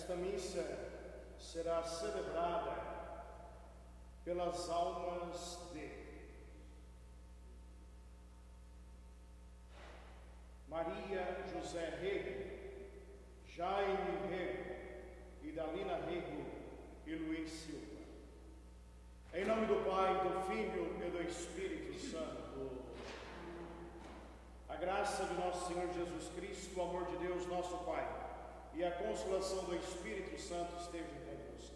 Esta missa será celebrada pelas almas de Maria José Rego, Jaime Rego, Idalina Rego e Luiz Silva. Em nome do Pai, do Filho e do Espírito Santo. A graça de nosso Senhor Jesus Cristo, o amor de Deus, nosso Pai, e a consolação do Espírito Santo estejam convosco.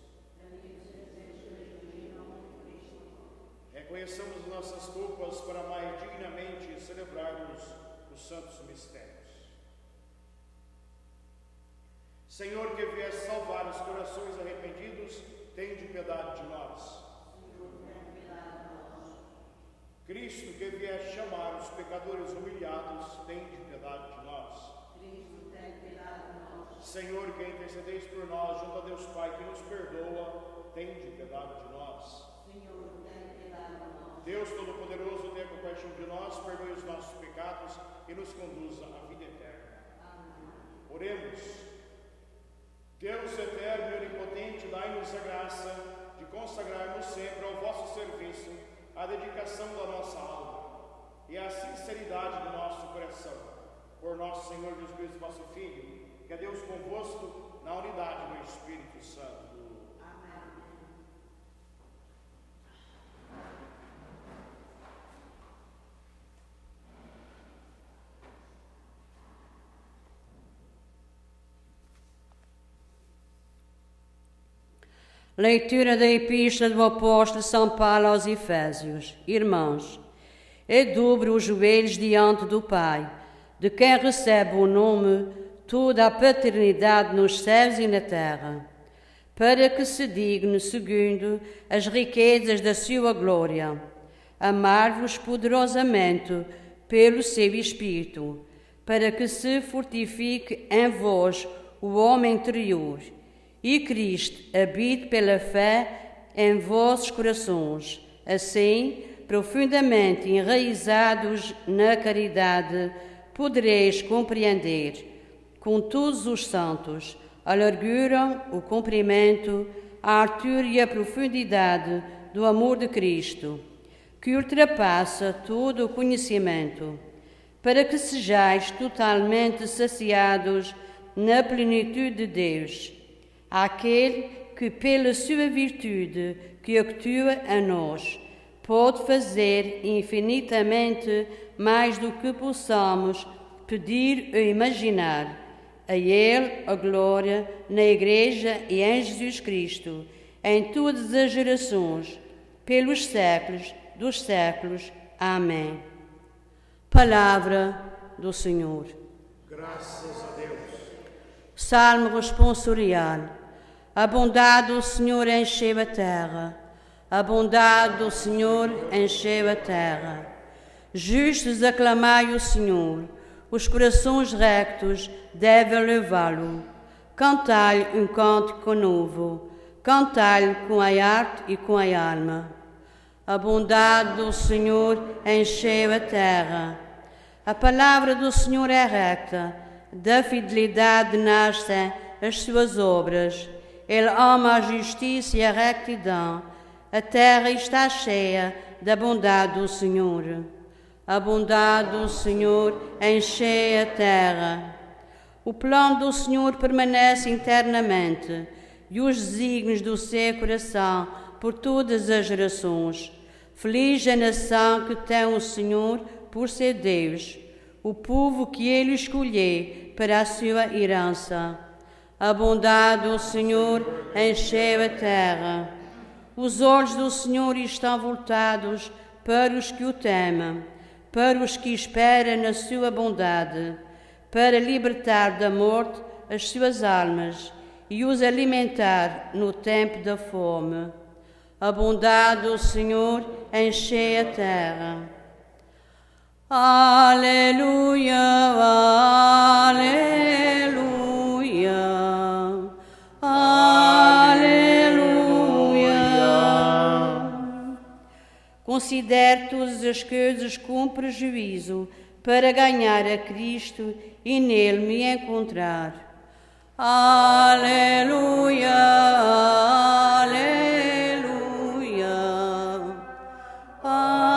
Reconheçamos nossas culpas para mais dignamente celebrarmos os santos mistérios. Senhor, que vieste salvar os corações arrependidos, tende piedade de nós. Cristo, que vieste chamar os pecadores humilhados, tende piedade de nós. Senhor, que intercedeis por nós junto a Deus Pai, que nos perdoa, tende piedade de nós. Deus Todo-Poderoso, tenha compaixão de nós, perdoe os nossos pecados e nos conduza à vida eterna. Amém. Oremos. Deus eterno e onipotente, dai-nos a graça de consagrarmos sempre ao vosso serviço a dedicação da nossa alma e a sinceridade do nosso coração. Por nosso Senhor Jesus Cristo, vosso Filho, que é Deus convosco na unidade do Espírito Santo. Leitura da Epístola do Apóstolo São Paulo aos Efésios. Irmãos, eu dobro os joelhos diante do Pai, de quem recebe o nome toda a paternidade nos céus e na terra, para que se digne, segundo as riquezas da sua glória, amar-vos poderosamente pelo seu Espírito, para que se fortifique em vós o homem interior, e Cristo habite pela fé em vossos corações, assim, profundamente enraizados na caridade, podereis compreender, com todos os santos, a largura, o comprimento, a altura e a profundidade do amor de Cristo, que ultrapassa todo o conhecimento, para que sejais totalmente saciados na plenitude de Deus. Aquele que, pela sua virtude que atua a nós, pode fazer infinitamente mais do que possamos pedir ou imaginar. A Ele a glória na Igreja e em Jesus Cristo, em todas as gerações, pelos séculos dos séculos. Amém. Palavra do Senhor. Graças a Deus. Salmo responsorial. A bondade do Senhor encheu a terra. A bondade do Senhor encheu a terra. Justos aclamai o Senhor. Os corações rectos devem levá-lo. Cantai um cântico novo. Cantai com a arte e com a alma. A bondade do Senhor encheu a terra. A palavra do Senhor é recta. Da fidelidade nascem as suas obras. Ele ama a justiça e a retidão. A terra está cheia da bondade do Senhor. A bondade do Senhor enche a terra. O plano do Senhor permanece eternamente, e os desígnios do seu coração por todas as gerações. Feliz a nação que tem o Senhor por ser Deus, o povo que Ele escolheu para a sua herança. A bondade do Senhor encheu a terra. Os olhos do Senhor estão voltados para os que o temem, para os que esperam na sua bondade, para libertar da morte as suas almas e os alimentar no tempo da fome. A bondade do Senhor encheu a terra. Aleluia, aleluia, aleluia. Considere todas as coisas com prejuízo para ganhar a Cristo e nele me encontrar. Aleluia, aleluia, aleluia.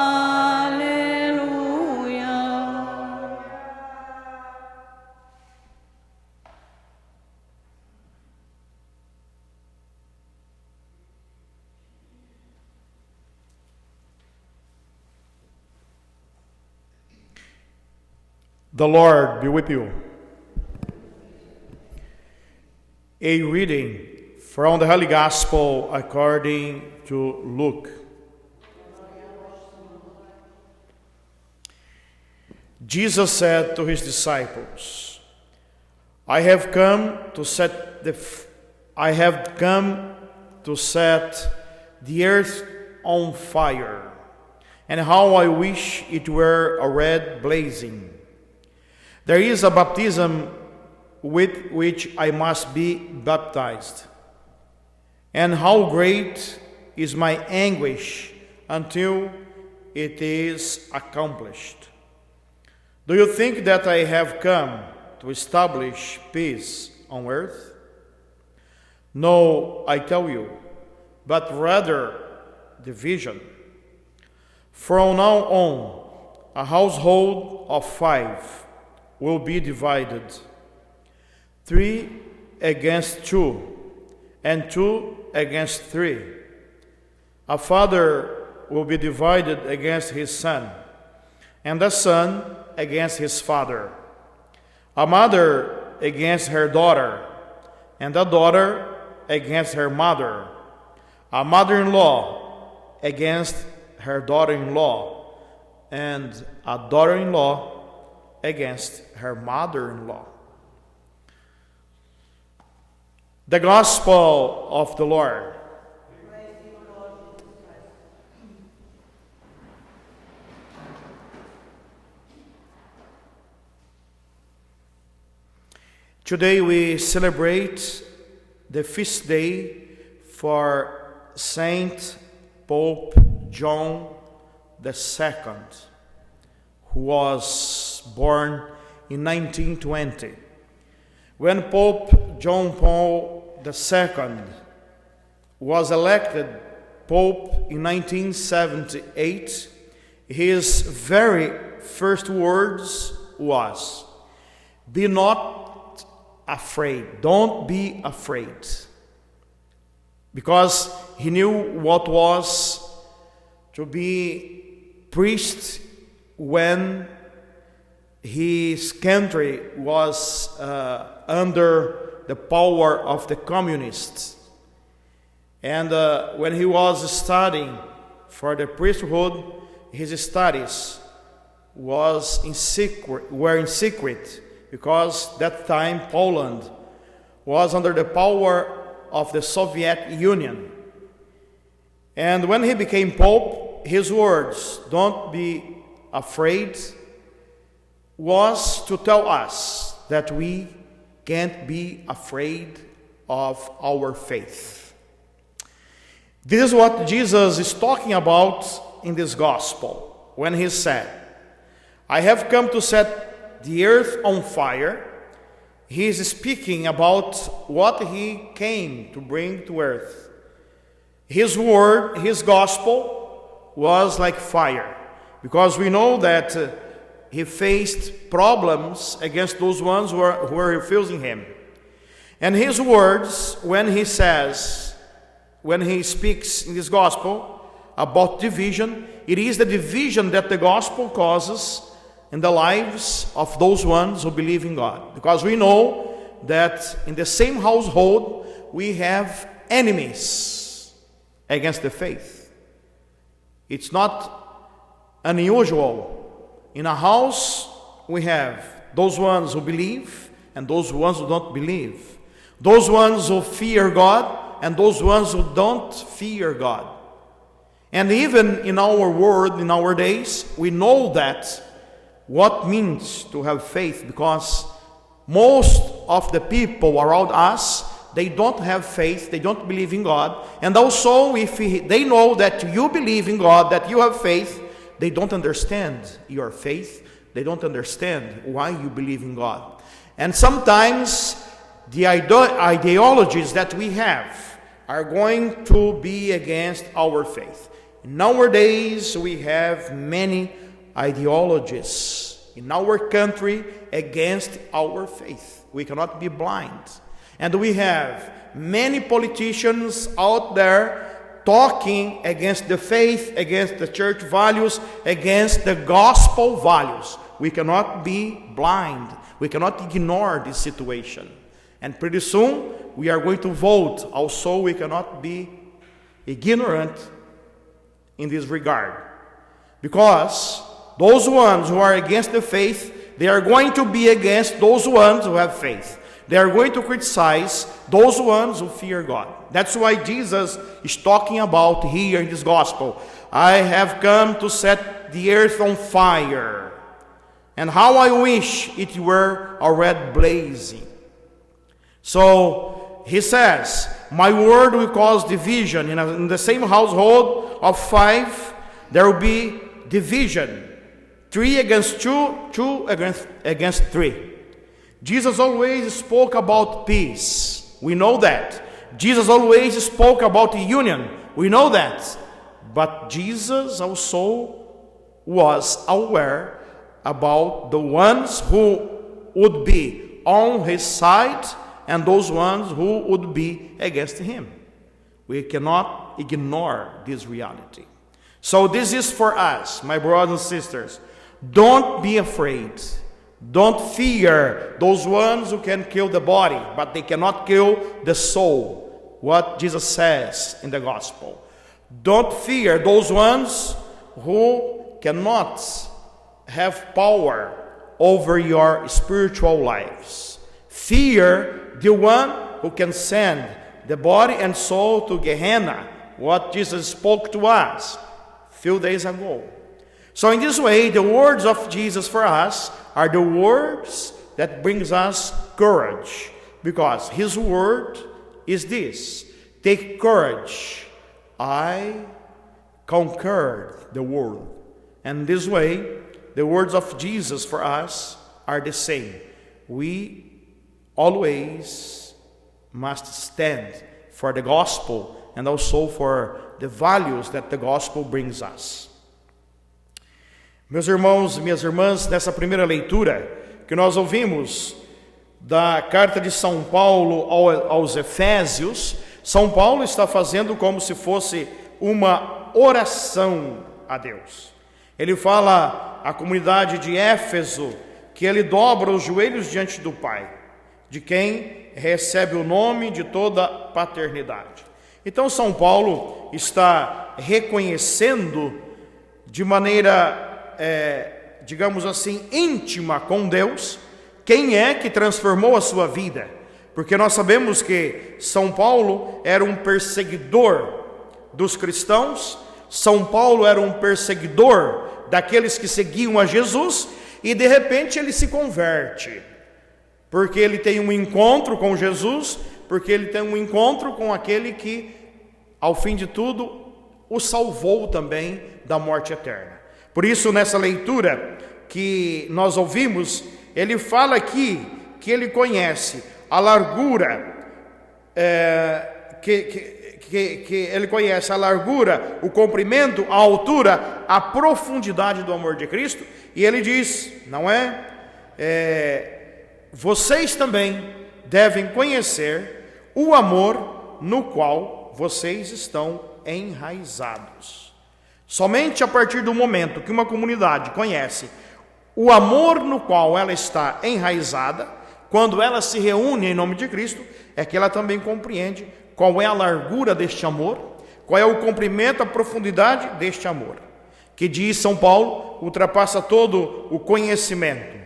The Lord be with you. A reading from the Holy Gospel according to Luke. Jesus said to his disciples, I have come to set the earth on fire, and how I wish it were already blazing. There is a baptism with which I must be baptized, and how great is my anguish until it is accomplished. Do you think that I have come to establish peace on earth? No, I tell you, but rather division. From now on, a household of 5 will be divided, 3 against 2, and 2 against 3. A father will be divided against his son, and a son against his father, a mother against her daughter, and a daughter against her mother, a mother-in-law against her daughter-in-law, and a daughter-in-law against her mother-in-law. The Gospel of the Lord. Today we celebrate the feast day for Saint Pope John II, who was born in 1920. When Pope John Paul II was elected Pope in 1978, his very first words was, "Be not afraid, don't be afraid." Because he knew what was to be priest when his country was under the power of the communists. And when he was studying for the priesthood, his studies were in secret, because that time Poland was under the power of the Soviet Union. And when he became Pope, his words, "Don't be afraid," was to tell us that we can't be afraid of our faith. This is what Jesus is talking about in this gospel when he said, "I have come to set the earth on fire." He is speaking about what he came to bring to earth. His word, his gospel was like fire, because we know that he faced problems against those ones who were refusing him. And his words, when he speaks in this gospel about division, it is the division that the gospel causes in the lives of those ones who believe in God. Because we know that in the same household we have enemies against the faith. It's not unusual. In a house we have those ones who believe and those ones who don't believe, those ones who fear God and those ones who don't fear God. And even in our world, in our days, we know that what means to have faith, because most of the people around us, they don't have faith, they don't believe in God. And also, if they know that you believe in God, that you have faith, they don't understand your faith, they don't understand why you believe in God. And sometimes the ideologies that we have are going to be against our faith. Nowadays, we have many ideologies in our country against our faith. We cannot be blind. And we have many politicians out there talking against the faith, against the church values, against the gospel values. We cannot be blind. We cannot ignore this situation. And pretty soon, we are going to vote. Also, we cannot be ignorant in this regard. Because those ones who are against the faith, they are going to be against those ones who have faith. They are going to criticize those ones who fear God. That's why Jesus is talking about here in this gospel. I have come to set the earth on fire. And how I wish it were already blazing. So he says, my word will cause division. In the same household of 5, there will be division. 3 against 2, 2 against 3. Jesus always spoke about peace. We know that. Jesus always spoke about union. We know that. But Jesus also was aware about the ones who would be on his side and those ones who would be against him. We cannot ignore this reality. So this is for us, my brothers and sisters. Don't be afraid. Don't fear those ones who can kill the body, but they cannot kill the soul. What Jesus says in the gospel. Don't fear those ones who cannot have power over your spiritual lives. Fear the one who can send the body and soul to Gehenna, what Jesus spoke to us a few days ago. So in this way, the words of Jesus for us are the words that brings us courage, because his word is this: take courage, I conquered the world. And this way, the words of Jesus for us are the same. We always must stand for the gospel and also for the values that the gospel brings us. Meus irmãos e minhas irmãs, nessa primeira leitura que nós ouvimos da carta de São Paulo aos Efésios, São Paulo está fazendo como se fosse uma oração a Deus. Ele fala à comunidade de Éfeso que ele dobra os joelhos diante do Pai, de quem recebe o nome de toda paternidade. Então São Paulo está reconhecendo de maneira, digamos assim, íntima com Deus, quem é que transformou a sua vida. Porque nós sabemos que São Paulo era um perseguidor dos cristãos, São Paulo era um perseguidor daqueles que seguiam a Jesus, e de repente ele se converte, porque ele tem um encontro com Jesus, porque ele tem um encontro com aquele que, ao fim de tudo, o salvou também da morte eterna. Por isso, nessa leitura que nós ouvimos, ele fala aqui que ele conhece a largura, que ele conhece a largura, o comprimento, a altura, a profundidade do amor de Cristo, e ele diz, não é? Vocês também devem conhecer o amor no qual vocês estão enraizados. Somente a partir do momento que uma comunidade conhece o amor no qual ela está enraizada, quando ela se reúne em nome de Cristo, é que ela também compreende qual é a largura deste amor, qual é o comprimento, a profundidade deste amor, que diz São Paulo, ultrapassa todo o conhecimento,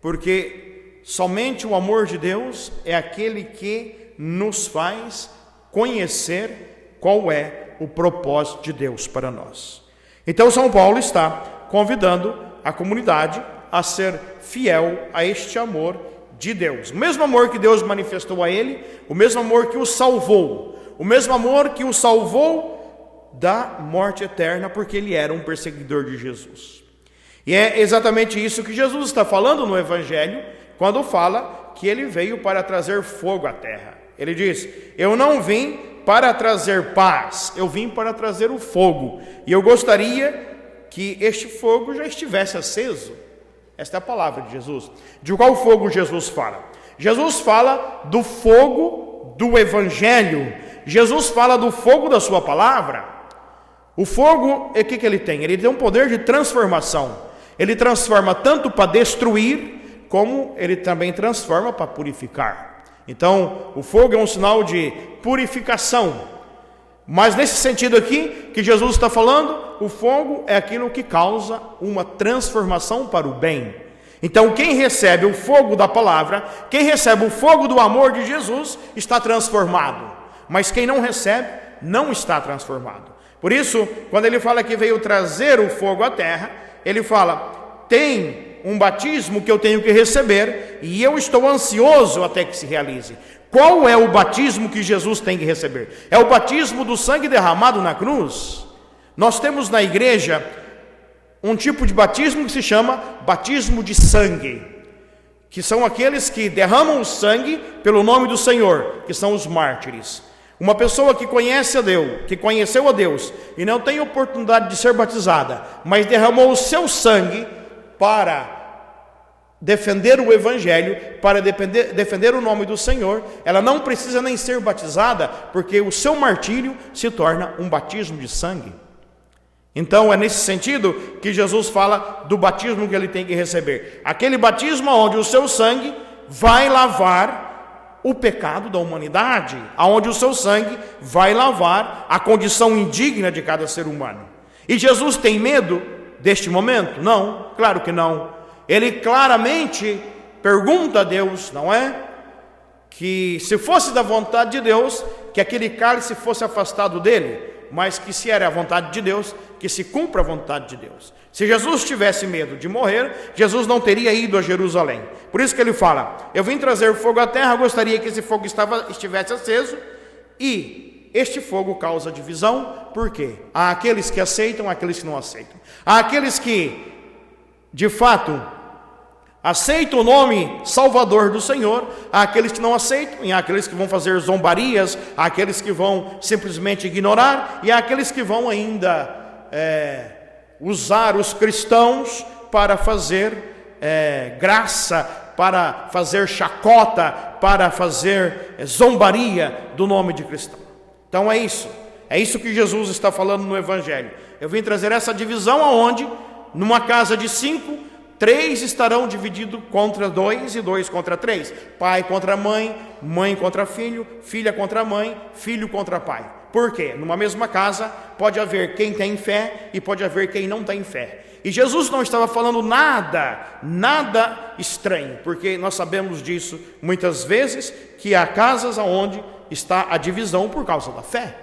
porque somente o amor de Deus é aquele que nos faz conhecer qual é o propósito de Deus para nós. Então São Paulo está convidando a comunidade a ser fiel a este amor de Deus. O mesmo amor que Deus manifestou a ele, o mesmo amor que o salvou, o mesmo amor que o salvou da morte eterna, porque ele era um perseguidor de Jesus. E é exatamente isso que Jesus está falando no Evangelho, quando fala que ele veio para trazer fogo à terra. Ele diz: eu não vim para trazer paz, eu vim para trazer o fogo. E eu gostaria que este fogo já estivesse aceso. Esta é a palavra de Jesus. De qual fogo Jesus fala? Jesus fala do fogo do Evangelho. Jesus fala do fogo da sua palavra. O fogo, o que ele tem? Ele tem um poder de transformação. Ele transforma tanto para destruir, como ele também transforma para purificar. Então, o fogo é um sinal de purificação. Mas nesse sentido aqui, que Jesus está falando, o fogo é aquilo que causa uma transformação para o bem. Então, quem recebe o fogo da palavra, quem recebe o fogo do amor de Jesus, está transformado. Mas quem não recebe, não está transformado. Por isso, quando ele fala que veio trazer o fogo à terra, ele fala: tem um batismo que eu tenho que receber, e eu estou ansioso até que se realize. Qual é o batismo que Jesus tem que receber? É o batismo do sangue derramado na cruz. Nós temos na igreja um tipo de batismo que se chama batismo de sangue, que são aqueles que derramam o sangue pelo nome do Senhor, que são os mártires. Uma pessoa que conhece a Deus, que conheceu a Deus e não tem oportunidade de ser batizada, mas derramou o seu sangue para defender o Evangelho, para defender o nome do Senhor, ela não precisa nem ser batizada, porque o seu martírio se torna um batismo de sangue. Então é nesse sentido que Jesus fala do batismo que ele tem que receber. Aquele batismo onde o seu sangue vai lavar o pecado da humanidade, onde o seu sangue vai lavar a condição indigna de cada ser humano. E Jesus tem medo deste momento? Não, claro que não. Ele claramente pergunta a Deus, não é? Que se fosse da vontade de Deus, que aquele cálice fosse afastado dele, mas que se era a vontade de Deus, que se cumpra a vontade de Deus. Se Jesus tivesse medo de morrer, Jesus não teria ido a Jerusalém. Por isso que ele fala: eu vim trazer fogo à terra, gostaria que esse fogo estivesse aceso, e este fogo causa divisão. Por quê? Há aqueles que aceitam, há aqueles que não aceitam. Há aqueles que de fato aceitam o nome Salvador do Senhor, há aqueles que não aceitam, e há aqueles que vão fazer zombarias, há aqueles que vão simplesmente ignorar, e há aqueles que vão ainda usar os cristãos para fazer graça, para fazer chacota, para fazer zombaria do nome de cristão. Então é isso que Jesus está falando no Evangelho. Eu vim trazer essa divisão aonde numa casa de 5, 3 estarão divididos contra 2 e 2 contra 3. Pai contra mãe, mãe contra filho, filha contra mãe, filho contra pai. Por quê? Numa mesma casa pode haver quem tem fé e pode haver quem não tem fé. E Jesus não estava falando nada estranho, porque nós sabemos disso muitas vezes, que há casas onde está a divisão por causa da fé.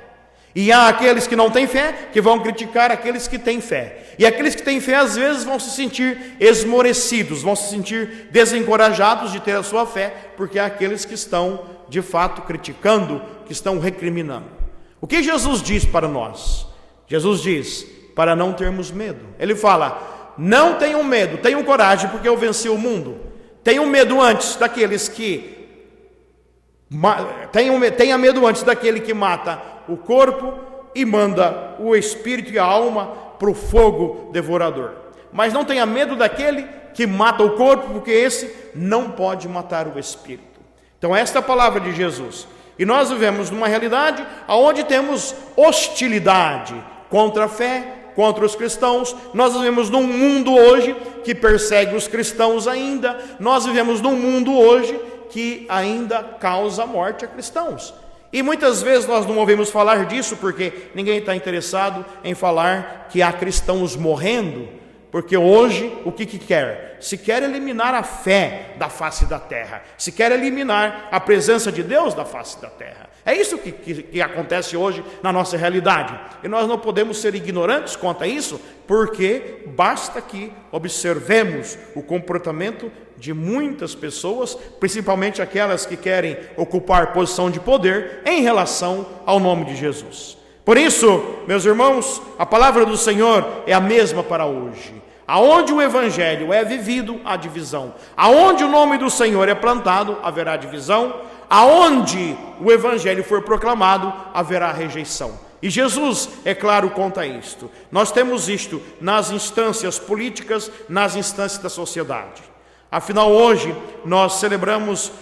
E há aqueles que não têm fé, que vão criticar aqueles que têm fé. E aqueles que têm fé, às vezes, vão se sentir esmorecidos, vão se sentir desencorajados de ter a sua fé, porque há aqueles que estão, de fato, criticando, que estão recriminando. O que Jesus diz para nós? Jesus diz para não termos medo. Ele fala: não tenham medo, tenham coragem, porque eu venci o mundo. Tenham medo antes daqueles que... Tenha medo antes daquele que mata o corpo e manda o espírito e a alma para o fogo devorador. Mas não tenha medo daquele que mata o corpo, porque esse não pode matar o espírito. Então esta é a palavra de Jesus. E nós vivemos numa realidade onde temos hostilidade contra a fé, contra os cristãos. Nós vivemos num mundo hoje que persegue os cristãos ainda. Nós vivemos num mundo hoje que ainda causa morte a cristãos. E muitas vezes nós não ouvimos falar disso, porque ninguém está interessado em falar que há cristãos morrendo, porque hoje o que quer? Se quer eliminar a fé da face da terra, se quer eliminar a presença de Deus da face da terra. É isso que acontece hoje na nossa realidade. E nós não podemos ser ignorantes quanto a isso, porque basta que observemos o comportamento de muitas pessoas, principalmente aquelas que querem ocupar posição de poder em relação ao nome de Jesus. Por isso, meus irmãos, a palavra do Senhor é a mesma para hoje. Aonde o evangelho é vivido, há divisão. Aonde o nome do Senhor é plantado, haverá divisão. Aonde o evangelho for proclamado, haverá rejeição. E Jesus, é claro, conta isto. Nós temos isto nas instâncias políticas, nas instâncias da sociedade. Afinal, hoje nós celebramos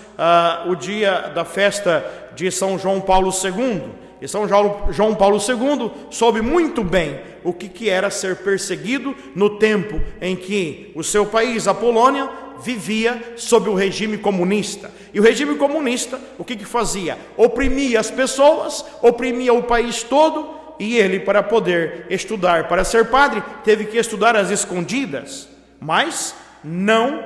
o dia da festa de São João Paulo II. E São João Paulo II soube muito bem o que era ser perseguido no tempo em que o seu país, a Polônia, vivia sob o regime comunista. E o regime comunista, o que fazia? Oprimia as pessoas, oprimia o país todo, e ele, para poder estudar, para ser padre, teve que estudar às escondidas, mas não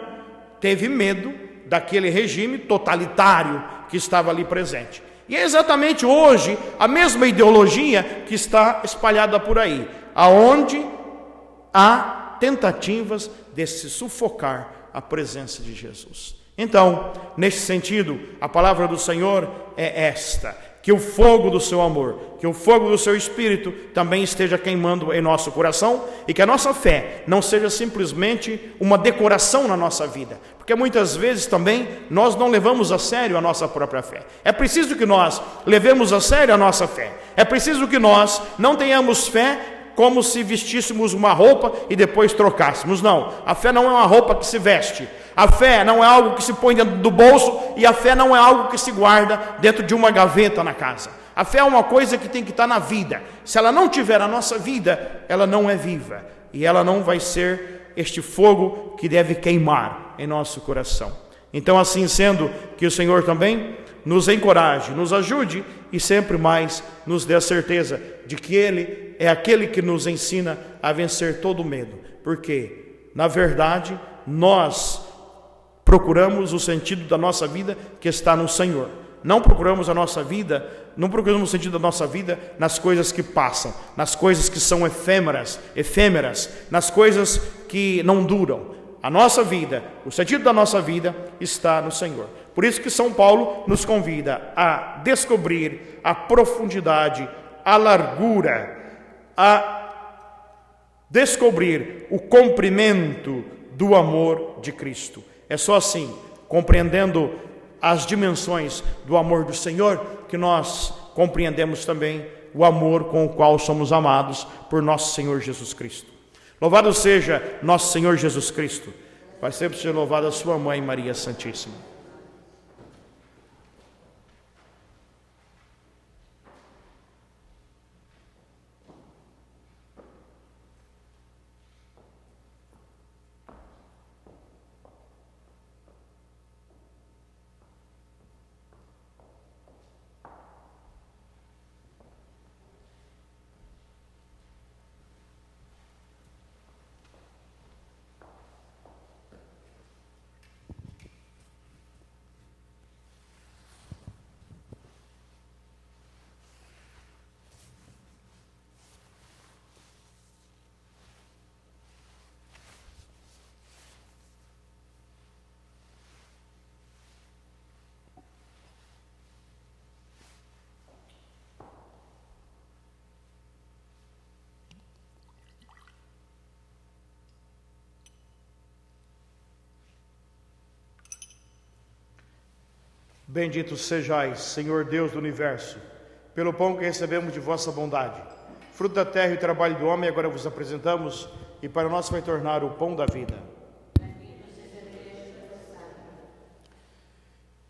teve medo daquele regime totalitário que estava ali presente. E é exatamente hoje a mesma ideologia que está espalhada por aí, aonde há tentativas de se sufocar a presença de Jesus. Então, nesse sentido, a palavra do Senhor é esta: que o fogo do seu amor, que o fogo do seu Espírito também esteja queimando em nosso coração, e que a nossa fé não seja simplesmente uma decoração na nossa vida, porque muitas vezes também nós não levamos a sério a nossa própria fé. É preciso que nós levemos a sério a nossa fé. É preciso que nós não tenhamos fé como se vestíssemos uma roupa e depois trocássemos. Não, a fé não é uma roupa que se veste. A fé não é algo que se põe dentro do bolso, e a fé não é algo que se guarda dentro de uma gaveta na casa. A fé é uma coisa que tem que estar na vida. Se ela não tiver na nossa vida, ela não é viva, e ela não vai ser este fogo que deve queimar em nosso coração. Então, assim sendo, que o Senhor também nos encoraje, nos ajude e sempre mais nos dê a certeza de que Ele é aquele que nos ensina a vencer todo o medo, porque, na verdade, nós procuramos o sentido da nossa vida que está no Senhor. Não procuramos a nossa vida, não procuramos o sentido da nossa vida nas coisas que passam, nas coisas que são efêmeras, nas coisas que não duram. A nossa vida, o sentido da nossa vida está no Senhor. Por isso que São Paulo nos convida a descobrir a profundidade, a largura, a descobrir o comprimento do amor de Cristo. É só assim, compreendendo as dimensões do amor do Senhor, que nós compreendemos também o amor com o qual somos amados por nosso Senhor Jesus Cristo. Louvado seja nosso Senhor Jesus Cristo. Vai sempre ser louvada a sua mãe, Maria Santíssima. Bendito sejais, Senhor Deus do Universo, pelo pão que recebemos de vossa bondade. Fruto da terra e trabalho do homem, agora vos apresentamos, e para nós vai tornar o pão da vida.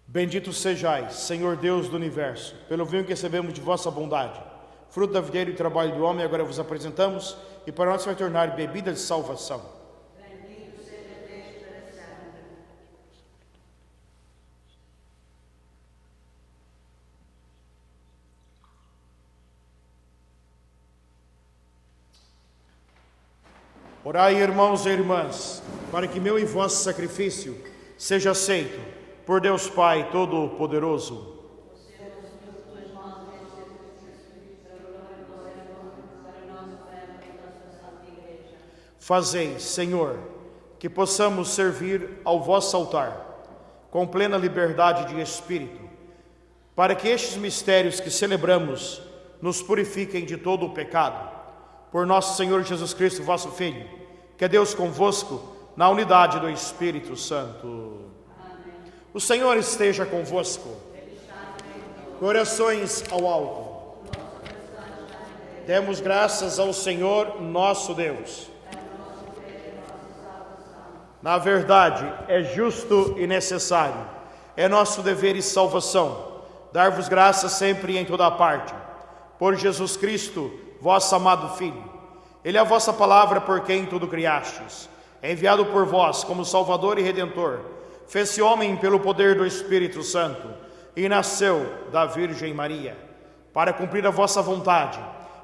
Bendito sejais, Senhor Deus do Universo, pelo vinho que recebemos de vossa bondade. Fruto da videira e trabalho do homem, agora vos apresentamos, e para nós vai tornar bebida de salvação. Orai, irmãos e irmãs, para que meu e vosso sacrifício seja aceito por Deus Pai Todo-Poderoso. Fazei, Senhor, que possamos servir ao vosso altar com plena liberdade de espírito, para que estes mistérios que celebramos nos purifiquem de todo o pecado. Por nosso Senhor Jesus Cristo, vosso Filho, Fique Deus convosco, na unidade do Espírito Santo. Amém. O Senhor esteja convosco. Corações ao alto. Demos graças ao Senhor nosso Deus. Na verdade, é justo e necessário, é nosso dever e salvação, dar-vos graças sempre e em toda parte, por Jesus Cristo, vosso amado Filho. Ele é a vossa palavra por quem tudo criastes, é enviado por vós como Salvador e Redentor, fez-se homem pelo poder do Espírito Santo e nasceu da Virgem Maria, para cumprir a vossa vontade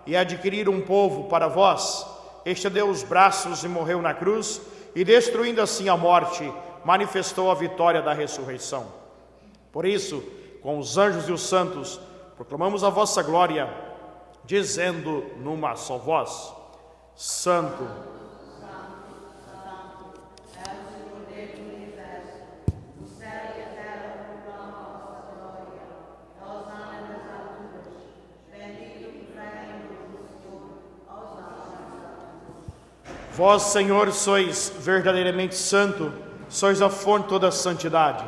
e adquirir um povo para vós. Estendeu os braços e morreu na cruz, e destruindo assim a morte, manifestou a vitória da ressurreição. Por isso, com os anjos e os santos, proclamamos a vossa glória, dizendo numa só voz: Santo, vós, Senhor, sois verdadeiramente santo, sois a fonte de toda a santidade.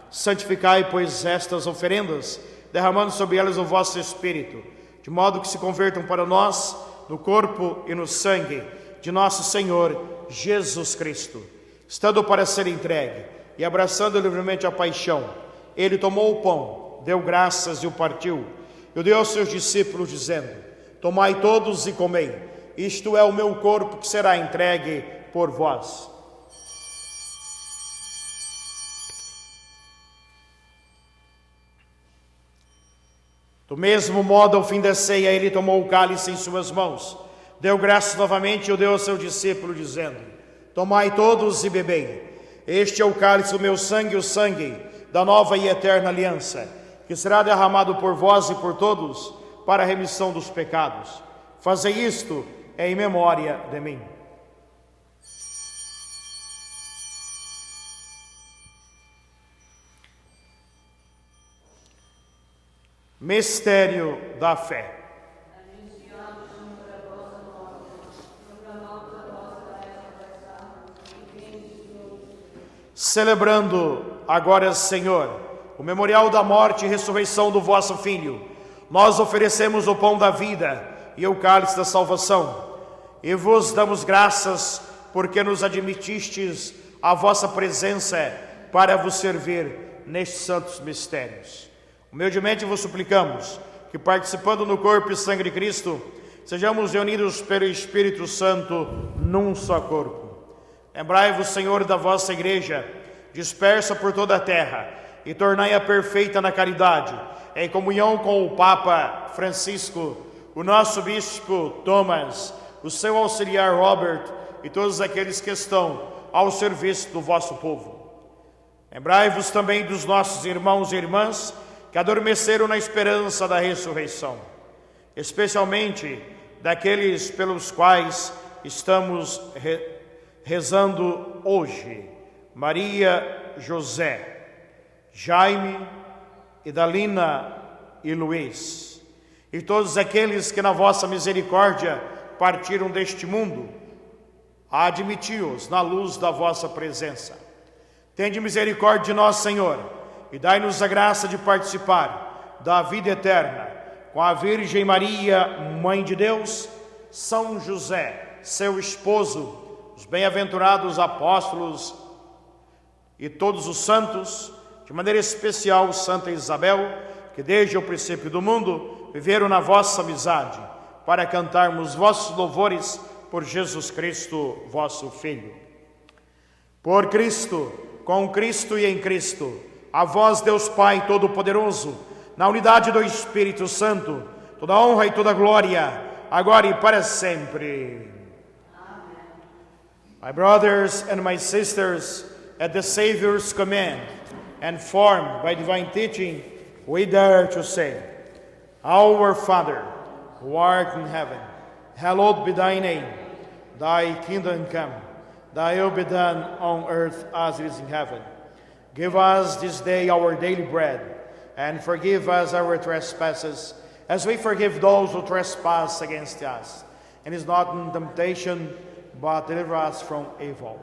Santificai, pois, estas oferendas, derramando sobre elas o vosso Espírito, de modo que se convertam para nós no corpo e no sangue de nosso Senhor Jesus Cristo. Estando para ser entregue e abraçando livremente a paixão, ele tomou o pão, deu graças e o partiu, e o deu aos seus discípulos, dizendo: Tomai todos e comei. Isto é o meu corpo que será entregue por vós. Do mesmo modo, ao fim da ceia, ele tomou o cálice em suas mãos, deu graças novamente e o deu ao seu discípulo, dizendo: Tomai todos e bebei. Este é o cálice do meu sangue, o sangue da nova e eterna aliança, que será derramado por vós e por todos para a remissão dos pecados. Fazei isto em memória de mim. Mistério da fé. Celebrando agora, Senhor, o memorial da morte e ressurreição do vosso Filho, nós oferecemos o pão da vida e o cálice da salvação, e vos damos graças porque nos admitistes a vossa presença para vos servir nestes santos mistérios. Humildemente vos suplicamos que, participando no corpo e sangue de Cristo, sejamos reunidos pelo Espírito Santo num só corpo. Lembrai-vos, Senhor, da vossa igreja, dispersa por toda a terra, e tornai-a perfeita na caridade, em comunhão com o Papa Francisco, o nosso bispo Thomas, o seu auxiliar Robert e todos aqueles que estão ao serviço do vosso povo. Lembrai-vos também dos nossos irmãos e irmãs que adormeceram na esperança da ressurreição, especialmente daqueles pelos quais estamos rezando hoje: Maria, José, Jaime, Idalina e Luiz, e todos aqueles que na vossa misericórdia partiram deste mundo, admiti-os na luz da vossa presença. Tende misericórdia de nós, Senhor, e dai-nos a graça de participar da vida eterna com a Virgem Maria, Mãe de Deus, São José, seu esposo, os bem-aventurados apóstolos e todos os santos, de maneira especial Santa Isabel, que desde o princípio do mundo viveram na vossa amizade, para cantarmos vossos louvores por Jesus Cristo, vosso Filho. Por Cristo, com Cristo e em Cristo, a vós, Deus Pai Todo-Poderoso, na unidade do Espírito Santo, toda honra e toda glória, agora e para sempre. Amen. My brothers and my sisters, at the Savior's command, and formed by divine teaching, we dare to say, Our Father, who art in heaven, hallowed be thy name. Thy kingdom come, thy will be done on earth as it is in heaven. Give us this day our daily bread, and forgive us our trespasses, as we forgive those who trespass against us. And is not in temptation, but deliver us from evil.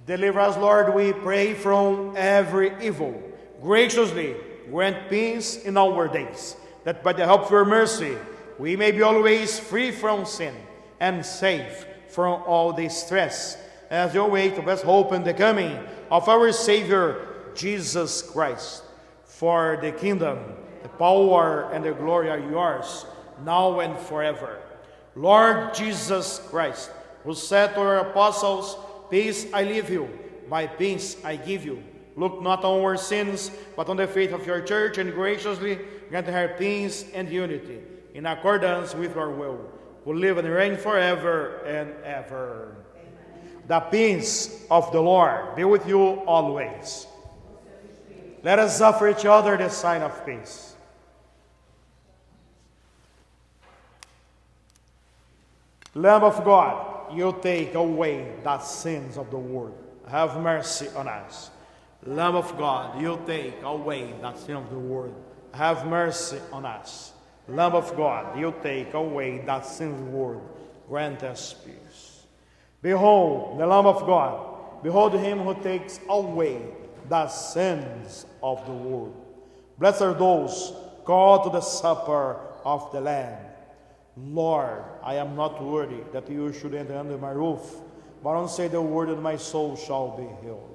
Deliver us, Lord, we pray, from every evil. Graciously grant peace in our days, that by the help of your mercy we may be always free from sin and safe from all distress, as you wait to best hope in the coming of our Savior, Jesus Christ. For the kingdom, the power, and the glory are yours, now and forever. Lord Jesus Christ, who said to your apostles, "Peace I leave you, my peace I give you," look not on our sins, but on the faith of your church, and graciously grant her peace and unity, in accordance with your will, who live and reign forever and ever. Amen. The peace of the Lord be with you always. Let us offer each other the sign of peace. Lamb of God, you take away the sins of the world. Have mercy on us. Lamb of God, you take away the sin of the world. Have mercy on us. Lamb of God, you take away the sin of the world. Grant us peace. Behold the Lamb of God. Behold him who takes away the sins of the world. Blessed are those called to the supper of the Lamb. Lord, I am not worthy that you should enter under my roof, but only say the word, and my soul shall be healed.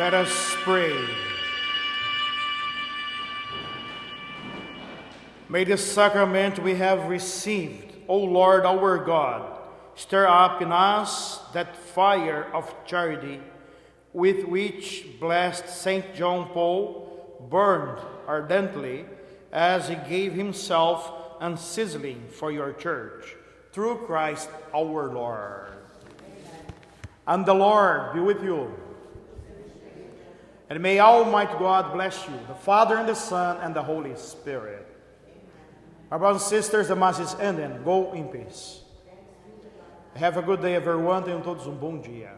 Let us pray. May the sacrament we have received, O Lord our God, stir up in us that fire of charity with which blessed St. John Paul burned ardently as he gave himself unceasingly for your church, through Christ our Lord. Amen. And the Lord be with you. And may Almighty God bless you, the Father and the Son and the Holy Spirit. Our brothers and sisters, the Mass is ended. Go in peace. Have a good day, everyone. Tenham todos bom dia.